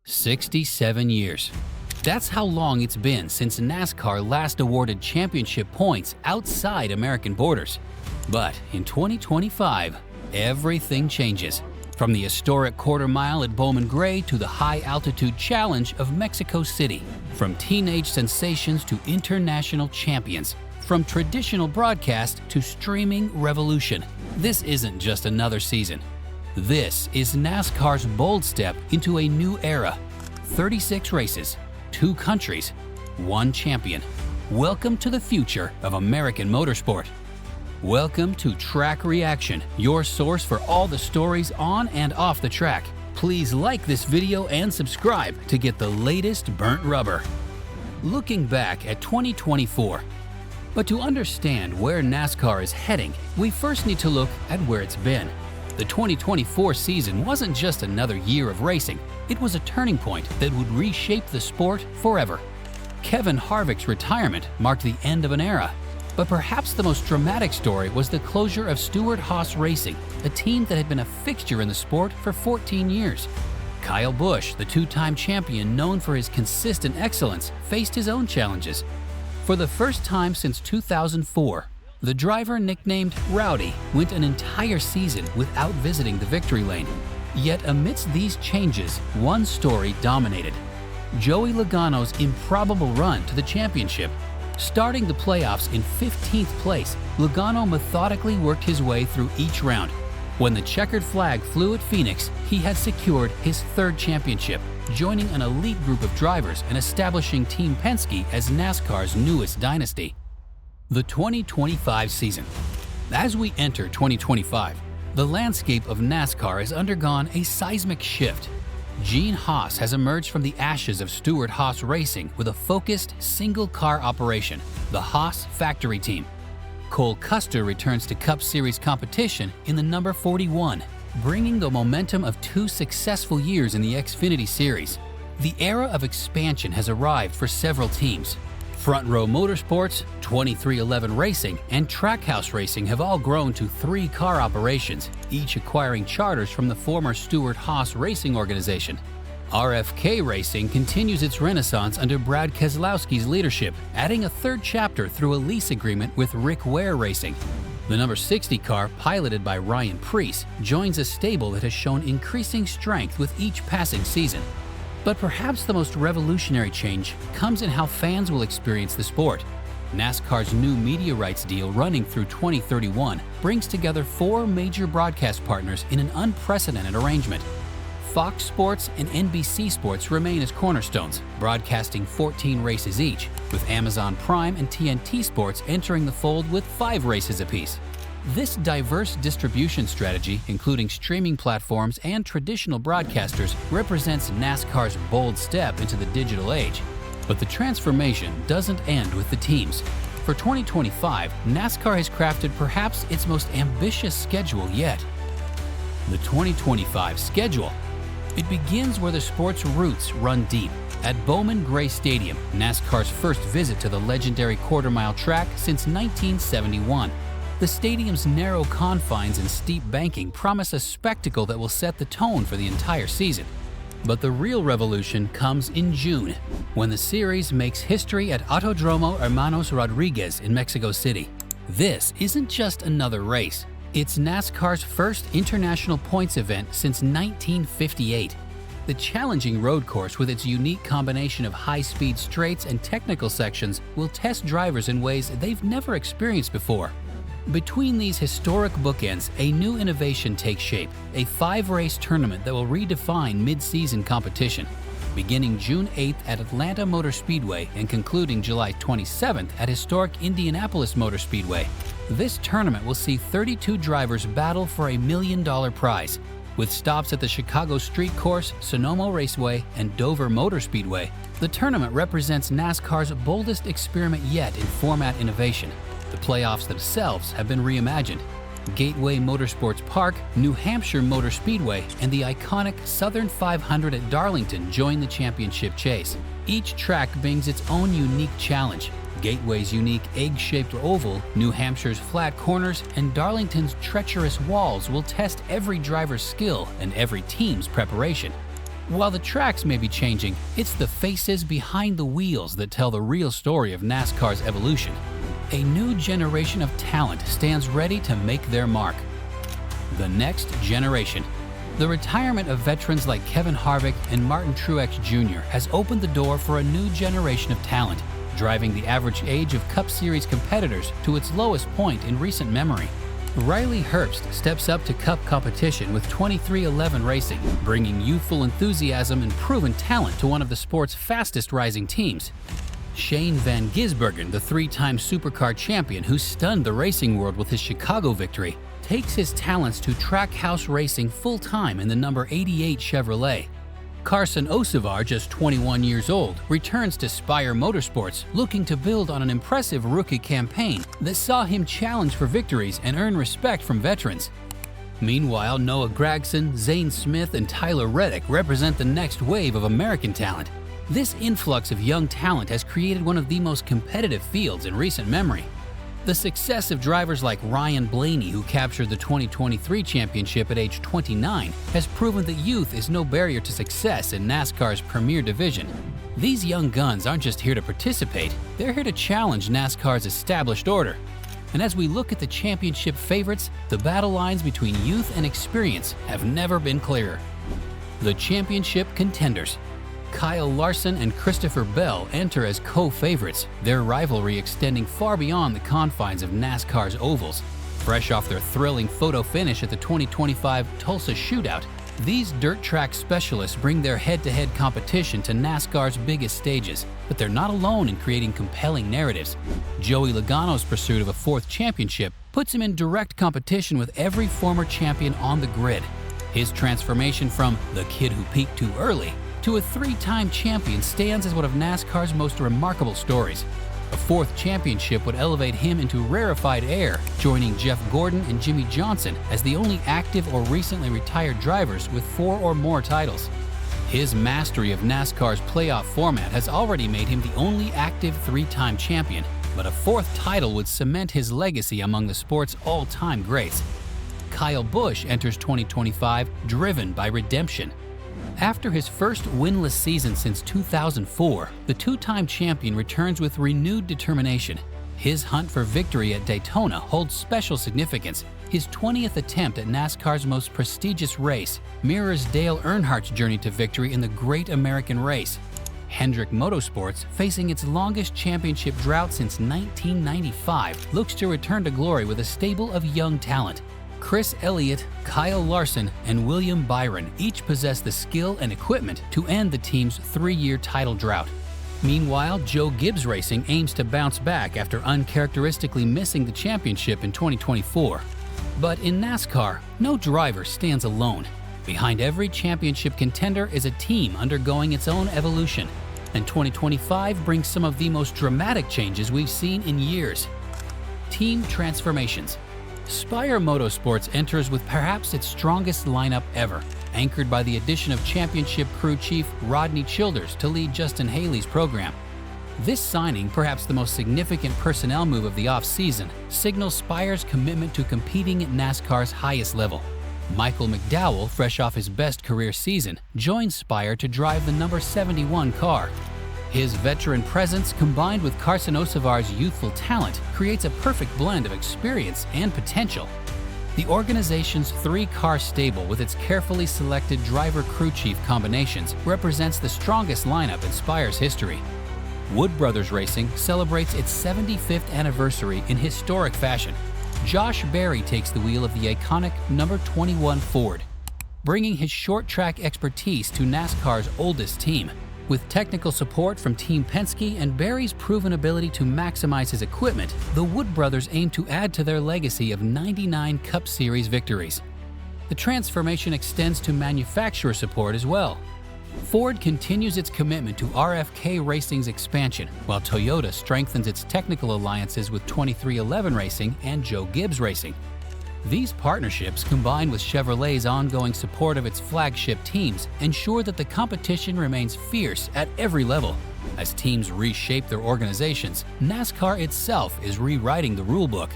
67 years. That's how long it's been since NASCAR last awarded championship points outside American borders. But in 2025, everything changes. From the historic quarter mile at Bowman Gray to the high-altitude challenge of Mexico City. From teenage sensations to international champions. From traditional broadcast to streaming revolution. This isn't just another season. This is NASCAR's bold step into a new era. 36 races, 2 countries, 1 champion. Welcome to the future of American motorsport. Welcome to Track Reaction, your source for all the stories on and off the track. Please like this video and subscribe to get the latest burnt rubber. Looking back at 2024. But to understand where NASCAR is heading, we first need to look at where it's been. The 2024 season wasn't just another year of racing, it was a turning point that would reshape the sport forever. Kevin Harvick's retirement marked the end of an era. But perhaps the most dramatic story was the closure of Stewart-Haas Racing, a team that had been a fixture in the sport for 14 years. Kyle Busch, the 2-time champion known for his consistent excellence, faced his own challenges. For the first time since 2004, the driver nicknamed Rowdy went an entire season without visiting the victory lane. Yet amidst these changes, one story dominated. Joey Logano's improbable run to the championship. Starting the playoffs in 15th place, Logano methodically worked his way through each round. When the checkered flag flew at Phoenix, he had secured his 3rd championship, joining an elite group of drivers and establishing Team Penske as NASCAR's newest dynasty. The 2025 season. As we enter 2025, the landscape of NASCAR has undergone a seismic shift. Gene Haas has emerged from the ashes of Stewart-Haas Racing with a focused, single-car operation, the Haas Factory Team. Cole Custer returns to Cup Series competition in the number 41, bringing the momentum of 2 successful years in the Xfinity Series. The era of expansion has arrived for several teams. Front Row Motorsports, 2311 Racing, and Trackhouse Racing have all grown to 3-car operations, each acquiring charters from the former Stewart-Haas Racing organization. RFK Racing continues its renaissance under Brad Keselowski's leadership, adding a 3rd chapter through a lease agreement with Rick Ware Racing. The number 60 car, piloted by Ryan Preece, joins a stable that has shown increasing strength with each passing season. But perhaps the most revolutionary change comes in how fans will experience the sport. NASCAR's new media rights deal running through 2031 brings together 4 major broadcast partners in an unprecedented arrangement. Fox Sports and NBC Sports remain as cornerstones, broadcasting 14 races each, with Amazon Prime and TNT Sports entering the fold with 5 races apiece. This diverse distribution strategy, including streaming platforms and traditional broadcasters, represents NASCAR's bold step into the digital age. But the transformation doesn't end with the teams. For 2025, NASCAR has crafted perhaps its most ambitious schedule yet. The 2025 schedule. It begins where the sport's roots run deep, at Bowman Gray Stadium, NASCAR's first visit to the legendary quarter-mile track since 1971. The stadium's narrow confines and steep banking promise a spectacle that will set the tone for the entire season. But the real revolution comes in June, when the series makes history at Autodromo Hermanos Rodriguez in Mexico City. This isn't just another race. It's NASCAR's first international points event since 1958. The challenging road course with its unique combination of high-speed straights and technical sections will test drivers in ways they've never experienced before. Between these historic bookends, a new innovation takes shape, a 5-race tournament that will redefine mid-season competition. Beginning June 8th at Atlanta Motor Speedway and concluding July 27th at historic Indianapolis Motor Speedway. This tournament will see 32 drivers battle for $1 million prize. With stops at the Chicago Street Course, Sonoma Raceway, and Dover Motor Speedway, the tournament represents NASCAR's boldest experiment yet in format innovation. The playoffs themselves have been reimagined. Gateway Motorsports Park, New Hampshire Motor Speedway, and the iconic Southern 500 at Darlington join the championship chase. Each track brings its own unique challenge. Gateway's unique egg-shaped oval, New Hampshire's flat corners, and Darlington's treacherous walls will test every driver's skill and every team's preparation. While the tracks may be changing, it's the faces behind the wheels that tell the real story of NASCAR's evolution. A new generation of talent stands ready to make their mark. The next generation. The retirement of veterans like Kevin Harvick and Martin Truex Jr. has opened the door for a new generation of talent, driving the average age of Cup Series competitors to its lowest point in recent memory. Riley Herbst steps up to Cup competition with 2311 Racing, bringing youthful enthusiasm and proven talent to one of the sport's fastest rising teams. Shane Van Gisbergen, the three-time Supercar champion who stunned the racing world with his Chicago victory, takes his talents to Trackhouse Racing full-time in the number 88 Chevrolet. Carson Osevar, just 21 years old, returns to Spire Motorsports, looking to build on an impressive rookie campaign that saw him challenge for victories and earn respect from veterans. Meanwhile, Noah Gragson, Zane Smith, and Tyler Reddick represent the next wave of American talent. This influx of young talent has created one of the most competitive fields in recent memory. The success of drivers like Ryan Blaney, who captured the 2023 championship at age 29, has proven that youth is no barrier to success in NASCAR's premier division. These young guns aren't just here to participate, they're here to challenge NASCAR's established order. And as we look at the championship favorites, the battle lines between youth and experience have never been clearer. The championship contenders. Kyle Larson and Christopher Bell enter as co-favorites, their rivalry extending far beyond the confines of NASCAR's ovals. Fresh off their thrilling photo finish at the 2025 Tulsa Shootout, these dirt track specialists bring their head-to-head competition to NASCAR's biggest stages, but they're not alone in creating compelling narratives. Joey Logano's pursuit of a fourth championship puts him in direct competition with every former champion on the grid. His transformation from the kid who peaked too early to a three-time champion stands as one of NASCAR's most remarkable stories. A fourth championship would elevate him into rarefied air, joining Jeff Gordon and Jimmy Johnson as the only active or recently retired drivers with 4 or more titles. His mastery of NASCAR's playoff format has already made him the only active three-time champion, but a fourth title would cement his legacy among the sport's all-time greats. Kyle Busch enters 2025 driven by redemption. After his first winless season since 2004, the two-time champion returns with renewed determination. His hunt for victory at Daytona holds special significance. His 20th attempt at NASCAR's most prestigious race mirrors Dale Earnhardt's journey to victory in the Great American Race. Hendrick Motorsports, facing its longest championship drought since 1995, looks to return to glory with a stable of young talent. Chris Elliott, Kyle Larson, and William Byron each possess the skill and equipment to end the team's 3-year title drought. Meanwhile, Joe Gibbs Racing aims to bounce back after uncharacteristically missing the championship in 2024. But in NASCAR, no driver stands alone. Behind every championship contender is a team undergoing its own evolution, and 2025 brings some of the most dramatic changes we've seen in years. Team transformations. Spire Motorsports enters with perhaps its strongest lineup ever, anchored by the addition of championship crew chief Rodney Childers to lead Justin Haley's program. This signing, perhaps the most significant personnel move of the offseason, signals Spire's commitment to competing at NASCAR's highest level. Michael McDowell, fresh off his best career season, joins Spire to drive the number 71 car. His veteran presence, combined with Carson Osevar's youthful talent, creates a perfect blend of experience and potential. The organization's 3-car stable with its carefully selected driver-crew chief combinations represents the strongest lineup in Spire's history. Wood Brothers Racing celebrates its 75th anniversary in historic fashion. Josh Berry takes the wheel of the iconic number 21 Ford, bringing his short-track expertise to NASCAR's oldest team. With technical support from Team Penske and Berry's proven ability to maximize his equipment, the Wood brothers aim to add to their legacy of 99 Cup Series victories. The transformation extends to manufacturer support as well. Ford continues its commitment to RFK Racing's expansion, while Toyota strengthens its technical alliances with 2311 Racing and Joe Gibbs Racing. These partnerships, combined with Chevrolet's ongoing support of its flagship teams, ensure that the competition remains fierce at every level. As teams reshape their organizations, NASCAR itself is rewriting the rulebook.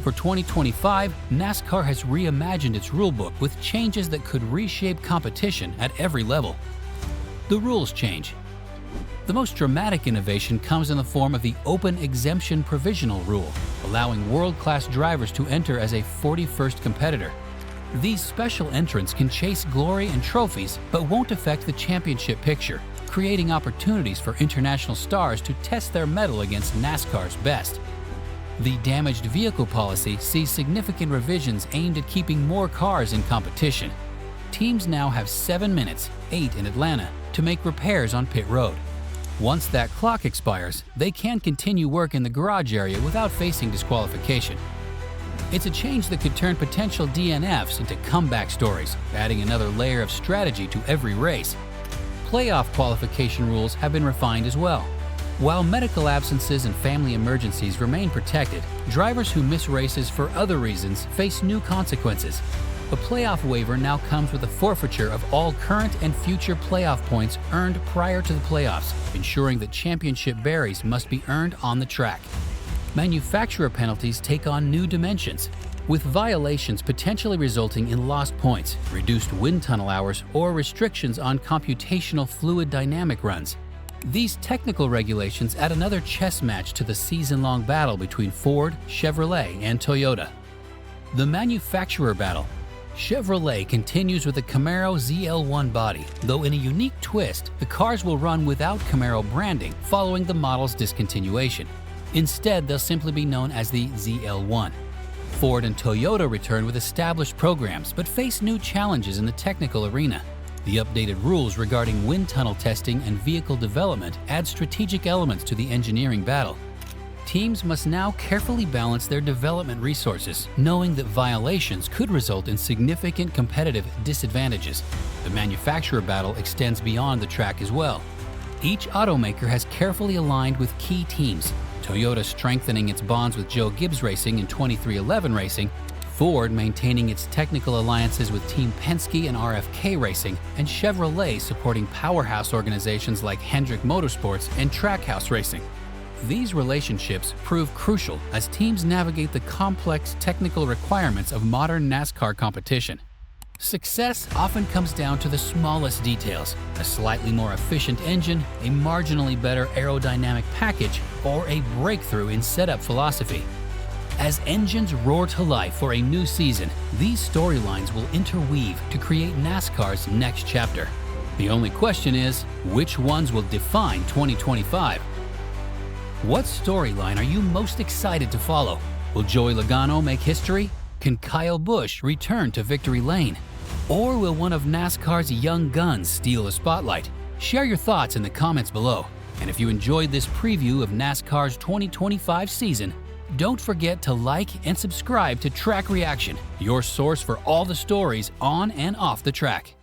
For 2025, NASCAR has reimagined its rulebook with changes that could reshape competition at every level. The rules change. The most dramatic innovation comes in the form of the Open Exemption Provisional Rule, allowing world-class drivers to enter as a 41st competitor. These special entrants can chase glory and trophies but won't affect the championship picture, creating opportunities for international stars to test their mettle against NASCAR's best. The damaged vehicle policy sees significant revisions aimed at keeping more cars in competition. Teams now have 7 minutes, 8 in Atlanta, to make repairs on pit road. Once that clock expires, they can continue work in the garage area without facing disqualification. It's a change that could turn potential DNFs into comeback stories, adding another layer of strategy to every race. Playoff qualification rules have been refined as well. While medical absences and family emergencies remain protected, drivers who miss races for other reasons face new consequences. A playoff waiver now comes with a forfeiture of all current and future playoff points earned prior to the playoffs, ensuring that championship berries must be earned on the track. Manufacturer penalties take on new dimensions, with violations potentially resulting in lost points, reduced wind tunnel hours, or restrictions on computational fluid dynamic runs. These technical regulations add another chess match to the season-long battle between Ford, Chevrolet, and Toyota. The manufacturer battle. Chevrolet continues with the Camaro ZL1 body, though in a unique twist, the cars will run without Camaro branding following the model's discontinuation. Instead, they'll simply be known as the ZL1. Ford and Toyota return with established programs but face new challenges in the technical arena. The updated rules regarding wind tunnel testing and vehicle development add strategic elements to the engineering battle. Teams must now carefully balance their development resources, knowing that violations could result in significant competitive disadvantages. The manufacturer battle extends beyond the track as well. Each automaker has carefully aligned with key teams, Toyota strengthening its bonds with Joe Gibbs Racing in 2311 Racing, Ford maintaining its technical alliances with Team Penske and RFK Racing, and Chevrolet supporting powerhouse organizations like Hendrick Motorsports and Trackhouse Racing. These relationships prove crucial as teams navigate the complex technical requirements of modern NASCAR competition. Success often comes down to the smallest details: a slightly more efficient engine, a marginally better aerodynamic package, or a breakthrough in setup philosophy. As engines roar to life for a new season, these storylines will interweave to create NASCAR's next chapter. The only question is, which ones will define 2025? What storyline are you most excited to follow? Will Joey Logano make history? Can Kyle Busch return to victory lane? Or will one of NASCAR's young guns steal the spotlight? Share your thoughts in the comments below. And if you enjoyed this preview of NASCAR's 2025 season, don't forget to like and subscribe to Track Reaction, your source for all the stories on and off the track.